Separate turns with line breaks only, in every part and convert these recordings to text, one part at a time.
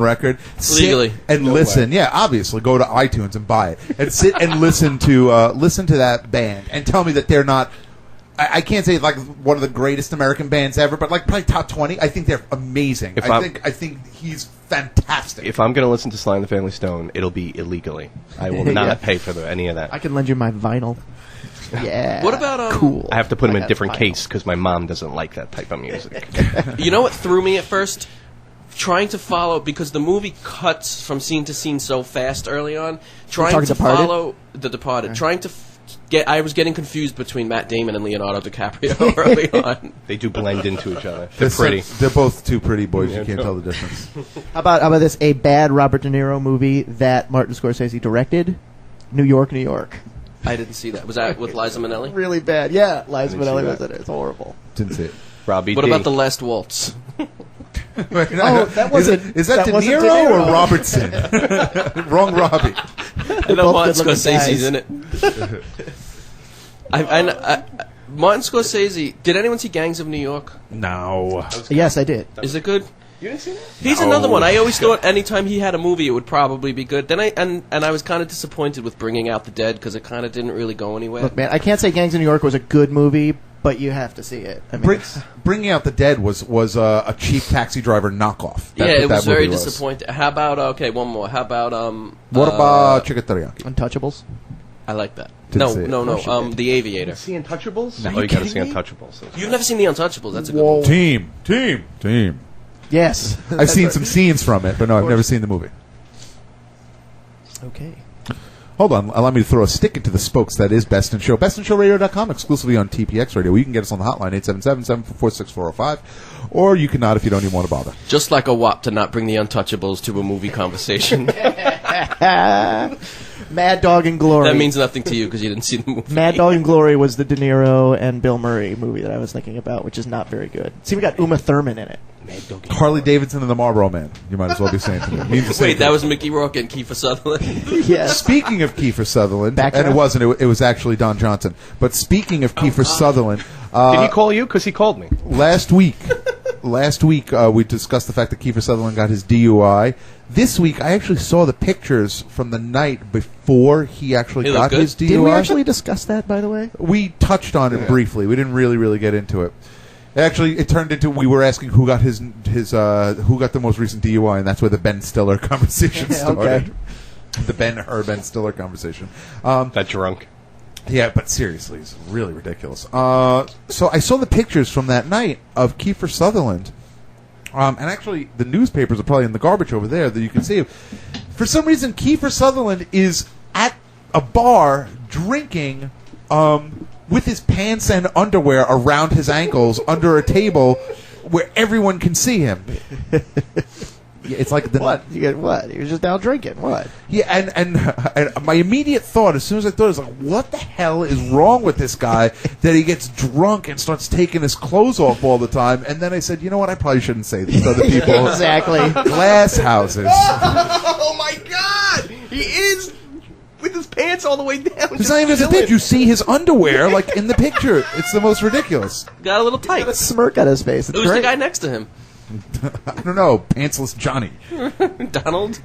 record,
Legally.
and listen. Yeah, obviously, go to iTunes and buy it, and sit and listen to that band, and tell me that they're not. I can't say like one of the greatest American bands ever, but like probably top 20. I think they're amazing. I think he's fantastic.
If I'm going to listen to Sly and the Family Stone, it'll be illegally. I will not pay for any of that.
I can lend you my vinyl. Yeah.
What about
cool?
I have to put them in a different case because my mom doesn't like that type of music.
You know what threw me at first? Trying to follow, because the movie cuts from scene to scene so fast early on. Trying to
Departed?
follow The Departed. Trying to I was getting confused between Matt Damon and Leonardo DiCaprio early on.
They do blend into each other. They're pretty.
They're both two pretty boys. You can't tell the difference.
How about this? A bad Robert De Niro movie that Martin Scorsese directed? New York, New York.
I didn't see that. Was that with Liza Minnelli?
Really bad. Yeah, Liza Minnelli was in it. It's horrible.
Didn't see it.
Robbie
What
D.
about The Last Waltz?
That wasn't.
Is that De
wasn't
Niro or Robertson? Wrong, Robbie.
I know Martin Scorsese's in it. Martin Scorsese. Did anyone see Gangs of New York?
No.
Yes, I did.
Is it good?
You didn't see that?
He's another one. I always thought anytime he had a movie, it would probably be good. Then I was kind of disappointed with Bringing Out the Dead because it kind of didn't really go anywhere.
Look, man, I can't say Gangs of New York was a good movie, but you have to see it. I mean,
Bringing Out the Dead was a cheap Taxi Driver knockoff.
Yeah, it was very disappointing. How about one more? How about
What about Chicken Teriyaki?
Untouchables.
I like that.
Didn't see it.
No. The Aviator.
See Untouchables?
No.
Oh, you got to see Untouchables.
You've never seen The Untouchables? That's a good one.
Team.
Yes.
I've seen some scenes from it, but no, I've never seen the movie.
Okay.
Hold on, allow me to throw a stick into the spokes. That is Best in Show. BestinShowRadio.com, exclusively on TPX Radio. You can get us on the hotline, 877-744-6405, or you cannot if you don't even want to bother.
Just like a whop to not bring The Untouchables to a movie conversation.
Mad Dog and Glory.
That means nothing to you because you didn't see the movie.
Mad Dog and Glory was the De Niro and Bill Murray movie that I was thinking about, which is not very good. See, we got Uma Thurman in it.
Harley Davidson and the Marlboro Man. You might as well be saying to me. Means the same
Wait, that
thing.
was Mickey Rourke and Kiefer Sutherland?
Yes.
Speaking of Kiefer Sutherland,
Back
and
up.
it wasn't, it was actually Don Johnson. But speaking of Kiefer Sutherland,
Did he call you? Because he called me.
last week we discussed the fact that Kiefer Sutherland got his DUI. This week, I actually saw the pictures from the night before he actually
He
got
looked good?
his DUI.
Did we actually discuss that, by the way?
We touched on it briefly. We didn't really get into it. Actually, it turned into we were asking who got his who got the most recent DUI, and that's where the Ben Stiller conversation started.
Okay.
The Ben Stiller conversation.
That drunk.
Yeah, but seriously, it's really ridiculous. So I saw the pictures from that night of Kiefer Sutherland. And actually, the newspapers are probably in the garbage over there that you can see. For some reason, Kiefer Sutherland is at a bar drinking with his pants and underwear around his ankles under a table where everyone can see him. Yeah, it's like
What? You get what? He was just out drinking. What?
Yeah, and my immediate thought, as soon as I thought, it was like, what the hell is wrong with this guy that he gets drunk and starts taking his clothes off all the time? And then I said, you know what? I probably shouldn't say this to other people.
Exactly.
Glass houses.
Oh, my God! He is with his pants all the way down.
It's not even a bit. You see his underwear, like, in the picture. It's the most ridiculous.
Got a little tight.
A smirk on his face. It's
Who's
great.
the guy next to him?
I don't know. Pantsless Johnny.
Donald?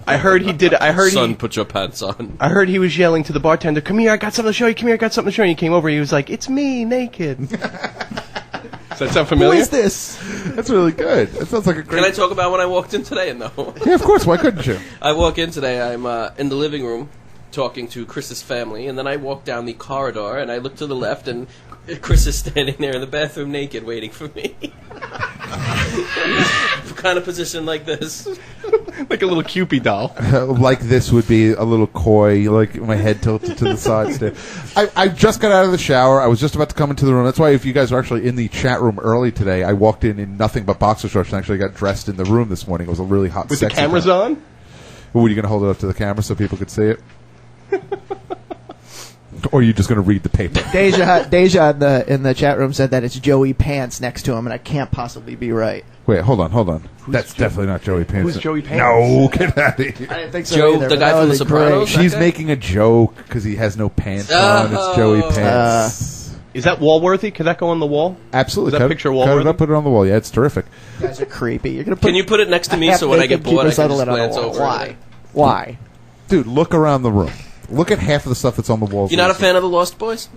I heard he did.
Son, put your pants on.
I heard he was yelling to the bartender, "Come here, I got something to show you. Come here, I got something to show you." And he came over. He was like, "It's me, naked." Does that sound
Who
familiar?
is this?
That's really good. That sounds like a great...
Can I talk about when I walked in today? No.
Yeah, of course. Why couldn't you?
I walk in today, I'm in the living room talking to Chris's family, and then I walk down the corridor, and I look to the left, and Chris is standing there in the bathroom naked waiting for me. Kind of position like this.
Like a little Cupid doll.
Like this would be a little coy, like my head tilted to the side. I just got out of the shower. I was just about to come into the room. That's why if you guys are actually in the chat room early today, I walked in nothing but boxer shorts and actually got dressed in the room this morning. It was a really hot,
With the
sexy
cameras
time.
on?
Well, were you going to hold it up to the camera so people could see it? Or are you just going to read the paper?
Deja in the chat room said that it's Joey Pants next to him, and I can't possibly be right.
Wait, hold on. That's definitely not Joey Pants.
Who's Joey Pants?
No, get out of here.
I didn't think so
Joe,
either,
the
but
guy
that
from
was
The
great.
Sopranos?
She's
Okay.
making a joke because he has no pants on. It's Joey Pants.
Is that wall-worthy? Can that go on the wall?
Absolutely.
Is that picture
Cut
wall-worthy?
it up, put it on the wall. Yeah, it's terrific.
You guys are creepy. You're gonna put.
Can you put it next to me so when I get bored I can just glance over
Why?
it?
Why?
Dude, look around the room. Look at half of the stuff that's on the walls.
You're not a fan of the Lost Boys?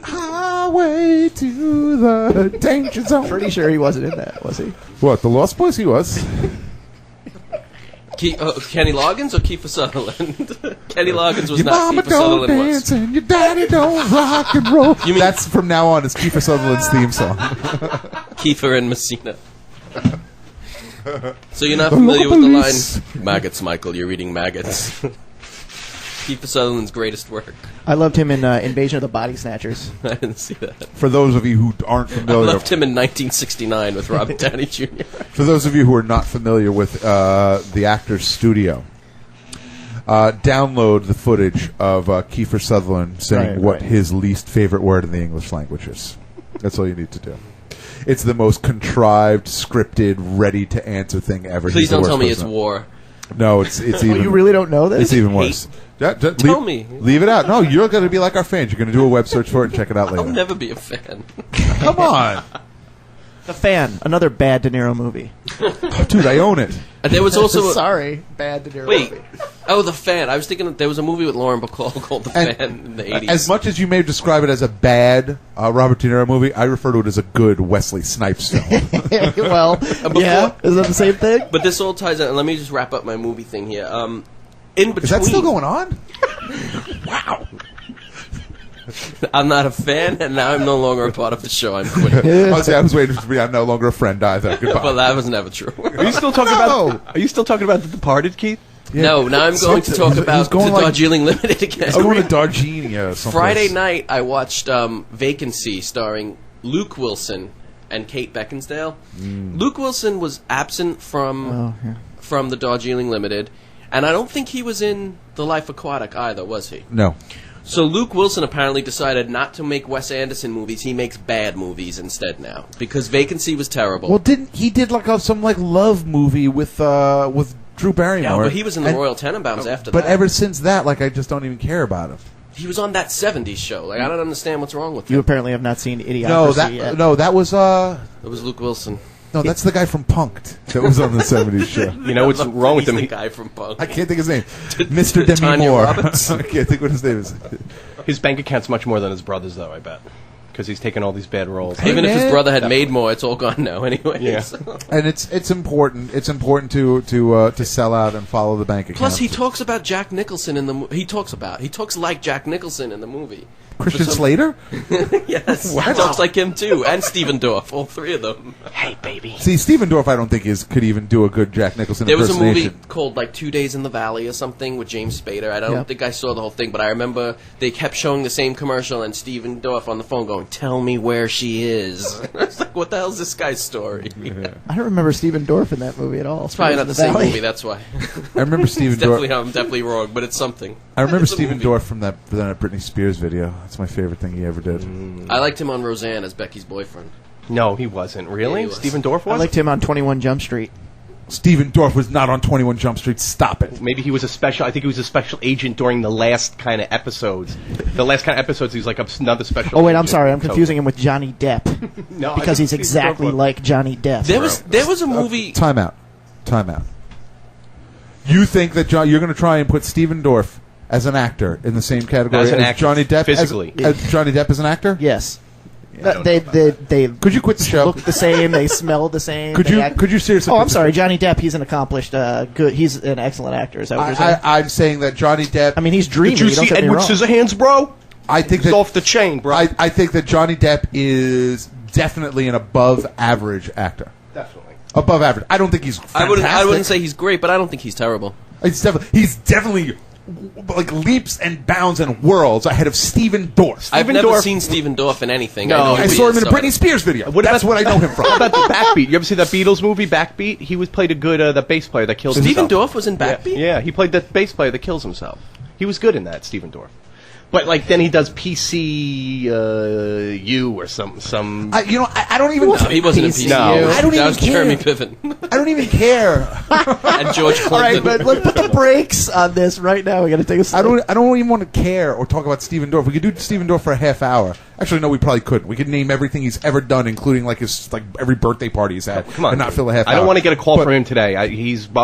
Highway to the danger zone.
Pretty sure he wasn't in that, was he?
What, the Lost Boys? He was.
Kenny Loggins or Kiefer Sutherland? Kenny Loggins was
Your
not
mama
Kiefer
don't
Sutherland
dance
was.
and your daddy don't rock and roll.
You mean-
That's from now on. It's Kiefer Sutherland's theme song.
Kiefer and Messina. So you're not familiar with the line, maggots, Michael, you're eating maggots. Kiefer Sutherland's greatest work.
I loved him in Invasion of the Body Snatchers.
I didn't see that.
For those of you who aren't
I
familiar,
left him in 1969 with Robert Downey Jr.
for those of you who are not familiar with the Actors Studio, download the footage of Kiefer Sutherland saying what his least favorite word in the English language is. That's all you need to do. It's the most contrived, scripted, ready-to-answer thing ever.
Please
He's the
don't
worst
tell me
person.
it's war.
No, it's even.
Well, you really don't know this?
It's even worse.
Tell me.
Leave it out. No, you're going to be like our fans. You're going to do a web search for it and check it out later.
I'll never be a fan.
Come on.
The Fan, another bad De Niro movie.
Dude, I own it.
And there was also
Sorry, bad De Niro
Wait.
movie.
Oh, The Fan. I was thinking there was a movie with Lauren Bacall called The
And
Fan in the 80s.
As much as you may describe it as a bad Robert De Niro movie, I refer to it as a good Wesley Snipes film.
Well, yeah, is that the same thing?
But this all ties in. Let me just wrap up my movie thing here. In between,
Is that still going on?
Wow. I'm not a fan, and now I'm no longer a part of the show. I'm quitting.
I was waiting for me. I'm no longer a friend either. Goodbye.
Well, that was never true.
Are you still talking about? Are you still talking about The Departed, Keith?
Yeah.
No, now I'm going to talk
He's
about
going
the
like-
Darjeeling Limited again.
It's going to Darjeeling.
Friday night, I watched Vacancy, starring Luke Wilson and Kate Beckinsale. Luke Wilson was absent from the Darjeeling Limited, and I don't think he was in The Life Aquatic either, was he?
No.
So Luke Wilson apparently decided not to make Wes Anderson movies. He makes bad movies instead now because Vacancy was terrible.
Well, he did like some like love movie with Drew Barrymore?
Yeah, but he was in the Royal Tenenbaums after that.
But ever since that, like, I just don't even care about him.
He was on that 70s show. Like, I don't understand what's wrong with him.
You apparently have not seen Idiocracy yet.
That was
It was Luke Wilson.
No, that's the guy from Punk'd that was on the 70s show.
You know what's wrong with him?
He's the guy from Punk.
I can't think of his name. Mr. Demi
Tanya
Moore.
Roberts.
I can't think what his name is.
His bank account's much more than his brother's, though, I bet. Because he's taken all these bad roles.
Even if his
man.
brother had made more, it's all gone now anyway.
Yeah.
And it's important. It's important to sell out and follow the bank account.
Plus, he talks about Jack Nicholson in the movie. He talks like Jack Nicholson in the movie.
Christian Slater.
Yes.
Wow.
He talks like him, too. And Stephen Dorff. All three of them.
Hey, baby.
See, Stephen Dorff, I don't think could even do a good Jack Nicholson
There was a movie
impersonation.
called like 2 Days in the Valley or something with James Spader. I don't
Yep.
think I saw the whole thing, but I remember they kept showing the same commercial and Stephen Dorff on the phone going, "Tell me where she is." I was like, what the hell's this guy's story?
I don't remember Stephen Dorff in that movie at all.
It's probably not the same movie, that's why.
I remember Stephen Dorff.
I'm definitely wrong, but it's something.
I remember
It's a
Stephen
movie.
Dorff from that Britney Spears video. That's my favorite thing he ever did.
I liked him on Roseanne as Becky's boyfriend.
No, he wasn't. Really?
Yeah, he was.
Stephen Dorff
I
was?
liked him on 21 Jump Street.
Stephen Dorff was not on 21 Jump Street. Stop it.
Maybe he was I think he was a special agent during the last kind of episodes. The last kind of episodes, he was like another special
Oh, wait, I'm
agent.
sorry. I'm
So-
confusing him with Johnny Depp.
No, I
Because
think
he's exactly
Stephen Dorff
like Johnny Depp.
There was a movie.
Time out. You think that you're going to try and put Stephen Dorff as an actor in the same category
As an actor,
Johnny Depp?
physically.
As Johnny Depp as an actor?
Yes.
I don't
They
Could you quit the show?
look the same. They smell the same.
Could
they
you
act-
could you seriously?
Oh,
quit
I'm
the
sorry,
show?
Johnny Depp. He's an accomplished, good. He's an excellent actor. Is that what you're saying?
I'm saying that Johnny Depp.
I mean, he's dreamy.
Did you
don't
see
get me
Edward
wrong.
Scissorhands, bro?
I think
He's
that
off the chain, bro.
I think that Johnny Depp is definitely an above average actor.
Definitely.
Above average. I don't think he's fantastic.
I wouldn't say he's great, but I don't think he's terrible.
He's definitely like leaps and bounds and whirls ahead of Stephen Dorff.
I've
Stephen
never
Dorff-
seen Stephen Dorff in anything.
No,
know
I
who
saw
he
him in
is,
a
so
Britney Spears video.
What
That's
about-
what I know him from.
How about the Backbeat? You ever see that Beatles movie, Backbeat? He played a good the bass player that killed
Stephen
himself.
Dorff was in Backbeat?
Yeah, he played the bass player that kills himself. He was good in that, Stephen Dorff. But like then he does PCU or some.
I don't even.
No, he wasn't in PCU.
No.
I don't
that
even
was
care.
Jeremy Piven
I don't even care.
and George Clinton.
All right, but let's put the brakes on this right now. We got to take a.
I don't even want to care or talk about Steven Dorff. We could do Steven Dorff for a half hour. Actually, no, we probably couldn't. We could name everything he's ever done, including like his every birthday party he's had,
Come on,
and not fill a half hour.
I don't want to get a call
But-
from him today. He's